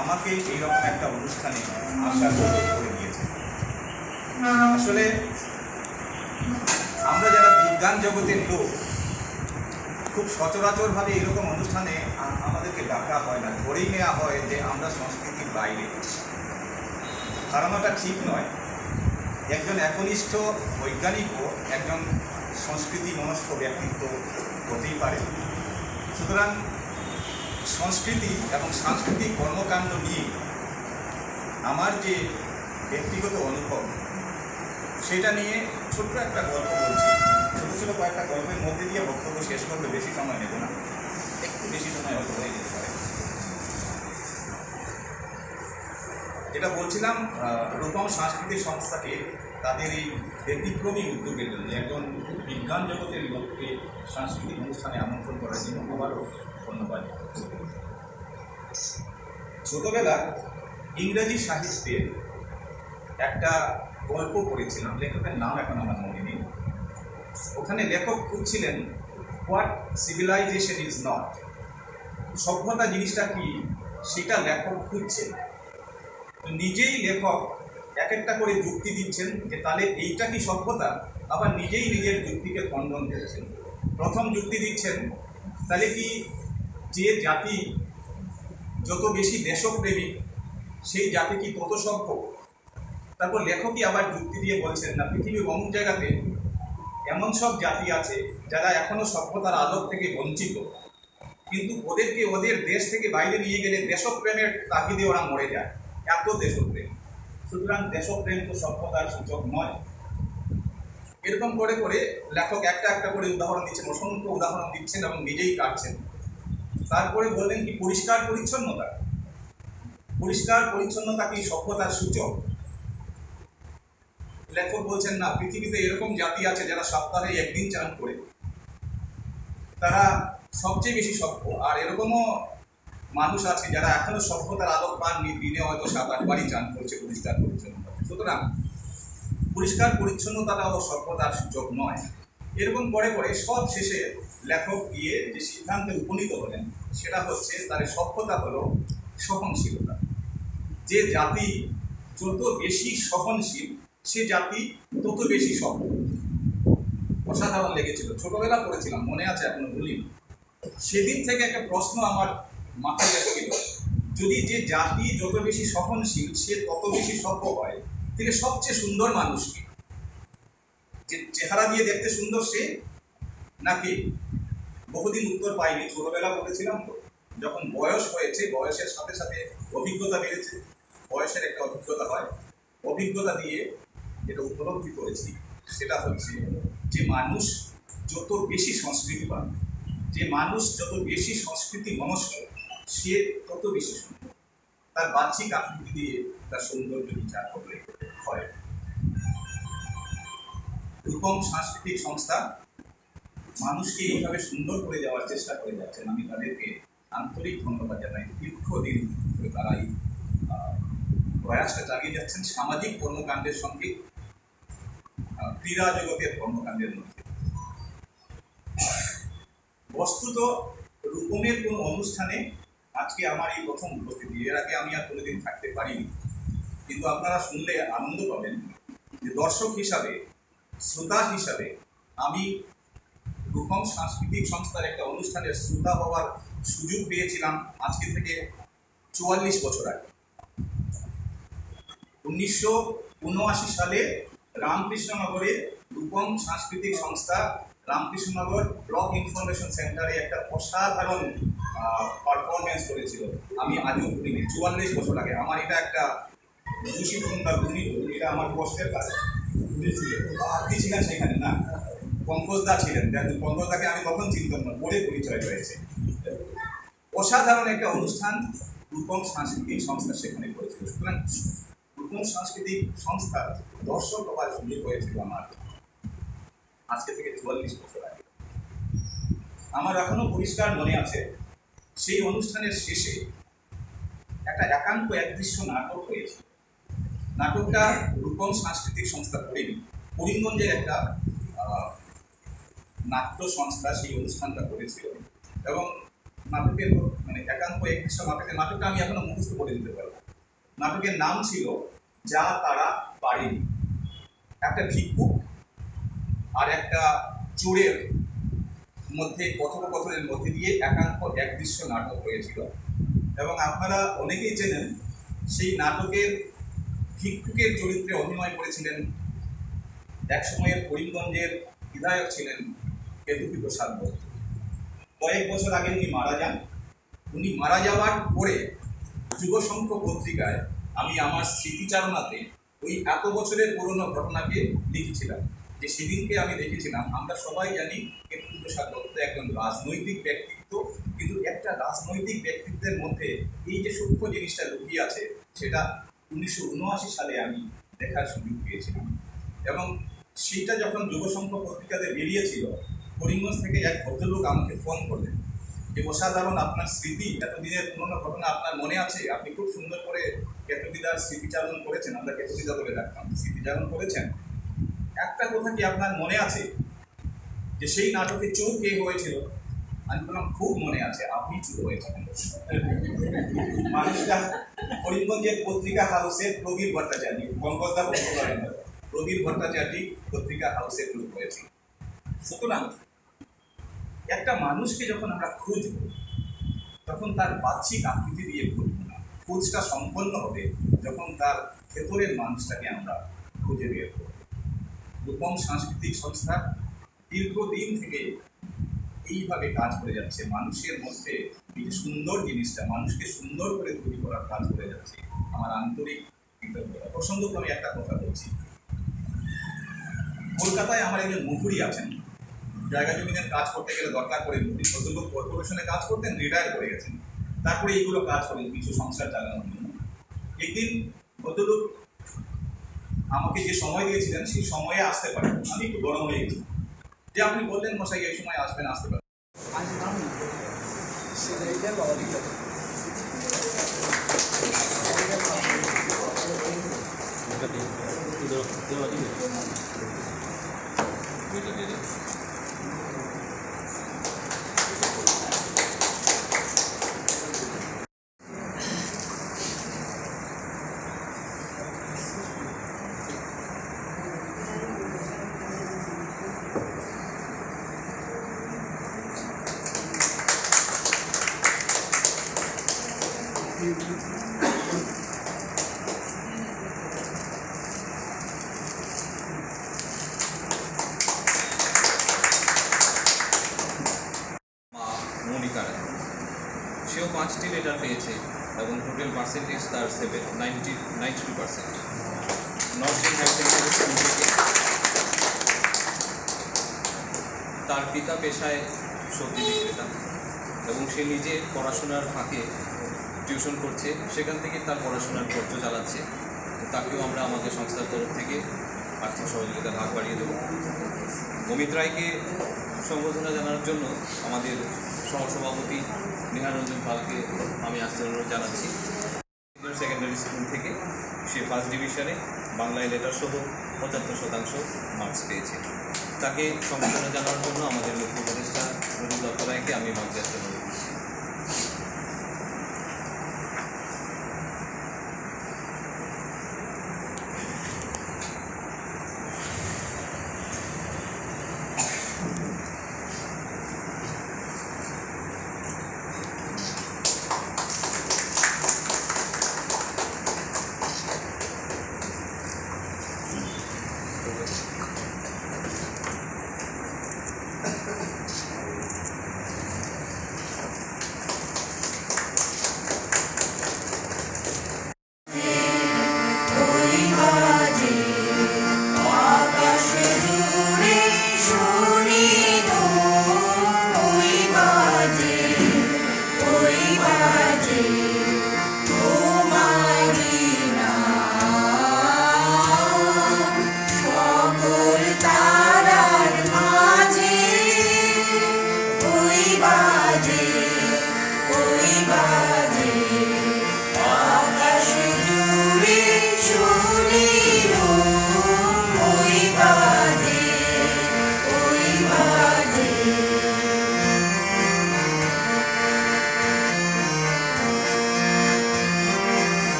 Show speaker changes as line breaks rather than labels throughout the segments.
আমাকে এইরকম একটা অনুষ্ঠানে আসার করে দিয়েছে। আসলে আমরা যারা বিজ্ঞান জগতের লোক খুব সচরাচরভাবে এরকম অনুষ্ঠানে আমাদেরকে ডাকা হয় না, ধরেই নেওয়া হয় যে আমরা সংস্কৃতির বাইরে। ধারণাটা ঠিক নয়। একজন একনিষ্ঠ বৈজ্ঞানিকও একজন সংস্কৃতি মনস্ক ব্যক্তিত্ব হতেই পারে। সুতরাং সংস্কৃতি এবং সাংস্কৃতিক কর্মকাণ্ড নিয়ে আমার যে ব্যক্তিগত অনুভব সেটা নিয়ে ছোট্ট একটা গল্প বলছি। ছোটো ছোটো কয়েকটা গল্পের মধ্যে দিয়ে বক্তব্য শেষ করতে বেশি সময় নেব না, একটু বেশি সময় হয়তো হয়ে যেতে পারে। যেটা বলছিলাম, রূপম সাংস্কৃতিক সংস্থাকে তাদের এই ব্যতিক্রমী উদ্যোগের জন্য, একজন বিজ্ঞান জগতের লোককে সাংস্কৃতিক অনুষ্ঠানে আমন্ত্রণ করার জন্য আবারও ধন্যবাদ। ছোটবেলা ইংরেজি সাহিত্যের একটা গল্প পড়েছিলাম, লেখকের নাম এখন আমার মনে নেই। ওখানে লেখক খুঁজছিলেন হোয়াট সিভিলাইজেশন ইজ নট, সভ্যতা জিনিসটা কি সেটা লেখক খুঁজছেন। নিজেই লেখক এক একটা করে যুক্তি দিচ্ছেন যে তাহলে এইটা কি সভ্যতা, আবার নিজেই নিজের যুক্তিকে খণ্ডন করেছেন। প্রথম যুক্তি দিচ্ছেন তাহলে কি যে জাতি যত বেশি দেশপ্রেমিক সেই জাতি কি তত সভ্য। তারপর লেখকই আবার যুক্তি দিয়ে বলছেন না, পৃথিবীর অমুক জায়গাতে এমন সব জাতি আছে যারা এখনও সভ্যতার আলোক থেকে বঞ্চিত, কিন্তু ওদেরকে ওদের দেশ থেকে বাইরে নিয়ে গেলে দেশপ্রেমের তাগিদে ওরা মরে যায়, এত দেশপ্রেম। সুতরাং দেশপ্রেম তো সভ্যতার সূচক নয়। এরকম করে করে লেখক একটা একটা করে উদাহরণ দিচ্ছেন, অসংখ্য উদাহরণ দিচ্ছেন এবং নিজেই কাটছেন। তারপরে বললেন কি পরিষ্কার পরিচ্ছন্নতা, পরিষ্কার পরিচ্ছন্নতা কি সভ্যতার সূচক। লেখক বলছেন না, পৃথিবীতে এরকম জাতি আছে যারা সপ্তাহে একদিন চান করে, তারা সবচেয়ে বেশি সভ্য। আর এরকমও মানুষ আছে যারা এখনো সভ্যতার আলোক পাননি, দিনে হয়তো 7-8 বারই চান করছে পরিষ্কার পরিচ্ছন্নতা। সুতরাং পরিষ্কার পরিচ্ছন্নতাটাও সভ্যতার সূচক নয়। এরকম করে করে সব শেষে লেখক গিয়ে যে সিদ্ধান্তে উপনীত হলেন সেটা হচ্ছে তার সভ্যতা হলো সহনশীলতা। যে জাতি যত বেশি সহনশীল সে জাতি তত বেশি সভ্য। অসাধারণ লেগেছিল, ছোটবেলা পড়েছিলাম, মনে আছে, এখনো ভুলিনি। সেদিন থেকে একটা প্রশ্ন আমার মাথায় এসেছিল, যদি যে জাতি যত বেশি সহনশীল সে তত বেশি সভ্য হয়, তাহলে সবচেয়ে সুন্দর মানুষকে, যে চেহারা দিয়ে দেখতে সুন্দর সে নাকি? বহুদিন উত্তর পাইনি, ছোটবেলা পড়েছিলাম তো। যখন বয়স হয়েছে, বয়সের সাথে সাথে অভিজ্ঞতা বেড়েছে, বয়সের একটা অভিজ্ঞতা হয়, অভিজ্ঞতা দিয়ে যেটা উপলব্ধি করেছি সেটা হচ্ছে যে মানুষ যত বেশি সংস্কৃতিবান, যে মানুষ যত বেশি সংস্কৃতি মনস্ক, সে তত বেশি সুন্দর। তার বাহ্যিক আকৃতি দিয়ে তার সৌন্দর্য বিচার করলে হয়। রূপম সাংস্কৃতিক সংস্থা মানুষকে এইভাবে সুন্দর করে যাওয়ার চেষ্টা করে যাচ্ছেন। আমি তাদেরকে আন্তরিক ধন্যবাদ জানাই। দীর্ঘদিন ধরে তারা এই প্রয়াসটা চালিয়ে যাচ্ছেন সামাজিক কর্মকাণ্ডের সঙ্গে ক্রীড়া জগতের কর্মকাণ্ডের মধ্যে। বস্তুত রূপমের কোনো অনুষ্ঠানে আজকে আমার এই প্রথম উপস্থিতি, এর আগে আমি আর কোনোদিন থাকতে পারিনি। কিন্তু আপনারা শুনলে আনন্দ পাবেন যে দর্শক হিসাবে, শ্রোতা হিসাবে আমি রূপম সাংস্কৃতিক সংস্থার একটা অনুষ্ঠানের শ্রোতা হওয়ার সুযোগ পেয়েছিলাম আজকে থেকে 44 বছর আগে। 1979 সালে রামকৃষ্ণনগরে রূপম সাংস্কৃতিক সংস্থা রামকৃষ্ণনগর ব্লক ইনফরমেশন সেন্টারে একটা অসাধারণ পারফরমেন্স করেছিল। আমি আজও ভুলিনি, 44 বছর আগে। আমার এটা একটা খুশি বলুন বা গুণী বলুন, এটা আমার কষ্টের কাজ। আপনি ছিলেন সেখানে না? পঙ্কজদা ছিলেন। পঙ্কজদাকে আমি তখন চিনতাম না, পরে পরিচয় হয়েছে। অসাধারণ একটা অনুষ্ঠান রূপম সাংস্কৃতিক সংস্থা সেখানে করেছিল। সুতরাং রূপম সাংস্কৃতিক সংস্থার দর্শক হওয়ার সুযোগ হয়েছিল আমার আজকে থেকে 44 বছর আগে। আমার এখনো পরিষ্কার মনে আছে, সেই অনুষ্ঠানের শেষে একটা একান্ত একদৃশ্য নাটক হয়েছিল। নাটকটা রূপম সাংস্কৃতিক সংস্থা করেনি, করিমগঞ্জের একটা নাট্য সংস্থা সেই অনুষ্ঠানটা করেছিল। এবং নাটকের মানে একান্ত একদৃশ্য নাটকটা আমি এখনো মুখস্থ করে দিতে পারবো। নাটকের নাম ছিল যা তারা পারেনি। একটা ভিক্ষুক আর একটা চোরের মধ্যে কথোপকথনের মধ্যে দিয়ে একান্ত একদৃশ্য নাটক হয়েছিল, এবং আপনারা অনেকেই চেনেন সেই নাটকের ভিক্ষুকের চরিত্রে অভিনয় করেছিলেন একসময়ের করিমগঞ্জের বিধায়ক ছিলেন কেতুকি প্রসাদ দত্ত। কয়েক বছর আগে উনি মারা যান। উনি মারা যাওয়ার পরে যুগসংঘ পত্রিকায় আমি আমার স্মৃতিচারণাতে ওই এত বছরের পুরনো ঘটনাকে লিখেছিলাম, যে সেদিনকে আমি দেখেছিলাম। আমরা সবাই জানি কেতুকি প্রসাদ দত্ত একজন রাজনৈতিক ব্যক্তিত্ব, কিন্তু একটা রাজনৈতিক ব্যক্তিত্বের মধ্যে এই যে সূক্ষ্ম জিনিসটা লুকিয়ে আছে, সেটা 1979 সালে আমি দেখার সুযোগ পেয়েছিলাম। এবং সেইটা যখন যুগসংঘ পত্রিকাতে বেরিয়েছিল, করিমগঞ্জ থেকে এক ভদ্রলোক আমাকে ফোন করলেন যে অসাধারণ, আপনার স্মৃতি, এতদিনের পুরনো ঘটনা আপনার মনে আছে, আপনি খুব সুন্দর করে কেতুকিদার স্মৃতিচারণ করেছেন, আমরা কেতুকিদা বলে রাখতাম, স্মৃতিচারণ করেছেন। একটা কথা কি আপনার মনে আছে যে সেই নাটকে চোর কে হয়েছিল? আমি বললাম খুব মনে আছে, আপনি চোর হয়েছিলেন। মানুষটা করিমগঞ্জের পত্রিকা হাউসের প্রবীর ভট্টাচার্য, পঙ্কজদা বলতে পারেন, প্রবীর ভট্টাচার্য পত্রিকা হাউসে চোর হয়েছিল। সুতরাং একটা মানুষকে যখন আমরা খুঁজব, তখন তার বাহ্যিক আকৃতি দিয়ে খুঁজব না। খোঁজটা সম্পন্ন হবে যখন তার ভেতরের মানুষটাকে আমরা খুঁজে বের করব। রূপম সাংস্কৃতিক সংস্থা দীর্ঘদিন থেকে এইভাবে কাজ করে যাচ্ছে, মানুষের মধ্যে এই যে সুন্দর জিনিসটা, মানুষকে সুন্দর করে তৈরি করার কাজ করে যাচ্ছে। আমার আন্তরিক কৃতজ্ঞতা। প্রসঙ্গক্রমে একটা কথা বলছি, কলকাতায় আমার একজন মুহুরি আছেন, জায়গা জমিনের কাজ করতে গেলে দরকার করে মুহুরি। ভদ্রলোক কর্পোরেশনে কাজ করতেন, রিটায়ার করে গেছেন, তারপরে এইগুলো কাজ করেন কিছু সংসার চালানোর জন্য। একদিন ভদ্রলোক আমাকে যে সময় দিয়েছিলেন সেই সময়ে আসতে পারেন, আমি একটু গরম হয়ে গেছি, যে আপনি বললেন মশাই এই সময় আসবেন, আসতে পারেন।
সেও 5টি লেটার পেয়েছে এবং টোটাল পার্সেন্টেজ তার 92%। North East Higher Secondary School থেকে তার পিতা পেশায় সবজি বিক্রেতা এবং সে নিজে পড়াশোনার ফাঁকে টিউশন করছে, সেখান থেকে তার পড়াশোনার খরচ চালাচ্ছে। তাকেও আমরা আমাদের সংস্থার তরফ থেকে আর্থিক সহযোগিতার হাত বাড়িয়ে দেব। অমিত রায়কে সম্বর্ধনা জানানোর জন্য আমাদের সহসভাপতি নিহারঞ্জন পালকে আমি আসতে অনুরোধ জানাচ্ছি। সেকেন্ডারি স্কুল থেকে সে ফার্স্ট ডিভিশনে বাংলায় লেটার সহ 75% মার্কস পেয়েছে। তাকে সম্বর্ধনা জানানোর জন্য আমাদের মুখ্য উপদেষ্টা প্রদীপ দত্ত রায়কে আমি মঞ্চে আসতে অনুরোধ করছি।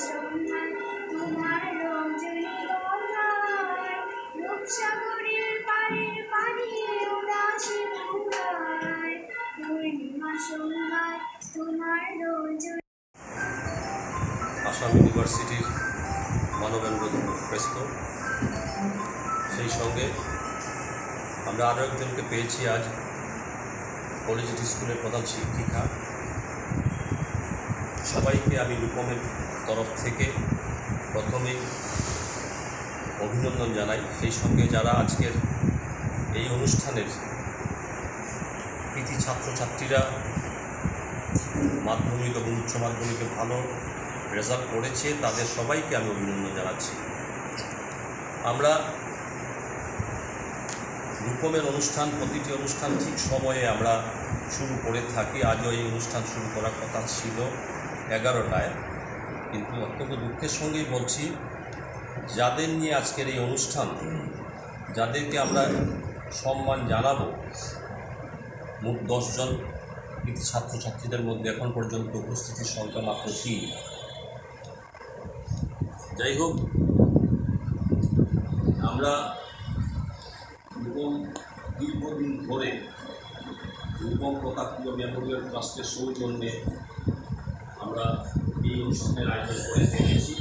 সন্ধ্যায় তোমার রজনীগন্ধায় রূপসাগরের পাড়ের পানি উদাসী নৌকায় পূর্ণিমা সন্ধ্যায় তোমার রজনী।
আসাম ইউনিভার্সিটির মানবেন্দ্র প্রেস ক্লাব, সেই সঙ্গে আমরা আরও একজনকে পেয়েছি আজ, কলেজিয়েট স্কুলের প্রধান শিক্ষিকা। সবাইকে আমি রূপমের তরফ থেকে প্রথমেই অভিনন্দন জানাই। সেই সঙ্গে যারা আজকের এই অনুষ্ঠানের কৃতি ছাত্রছাত্রীরা মাধ্যমিক এবং উচ্চ মাধ্যমিকে ভালো রেজাল্ট করেছে, তাদের সবাইকে আমি অভিনন্দন জানাচ্ছি। আমরা রূপমের অনুষ্ঠান, প্রতিটি অনুষ্ঠান ঠিক সময়ে আমরা শুরু করে থাকি। আজও এই অনুষ্ঠান শুরু করার কথা ছিল 11টায়, কিন্তু অত্যন্ত দুঃখের সঙ্গেই বলছি, যাদের নিয়ে আজকের এই অনুষ্ঠান, যাদেরকে আমরা সম্মান জানাবো, মোট 10 জন কৃতি ছাত্রছাত্রীদের মধ্যে এখন পর্যন্ত উপস্থিতির সংখ্যা মাত্র 3। যাই হোক, আমরা রূপম দীর্ঘদিন ধরে রূপম প্রতাপীয় মেমোরিয়াল ট্রাস্টের সৌজন্যে আমরা এই অনুষ্ঠানের আয়োজন করে থেকেছি।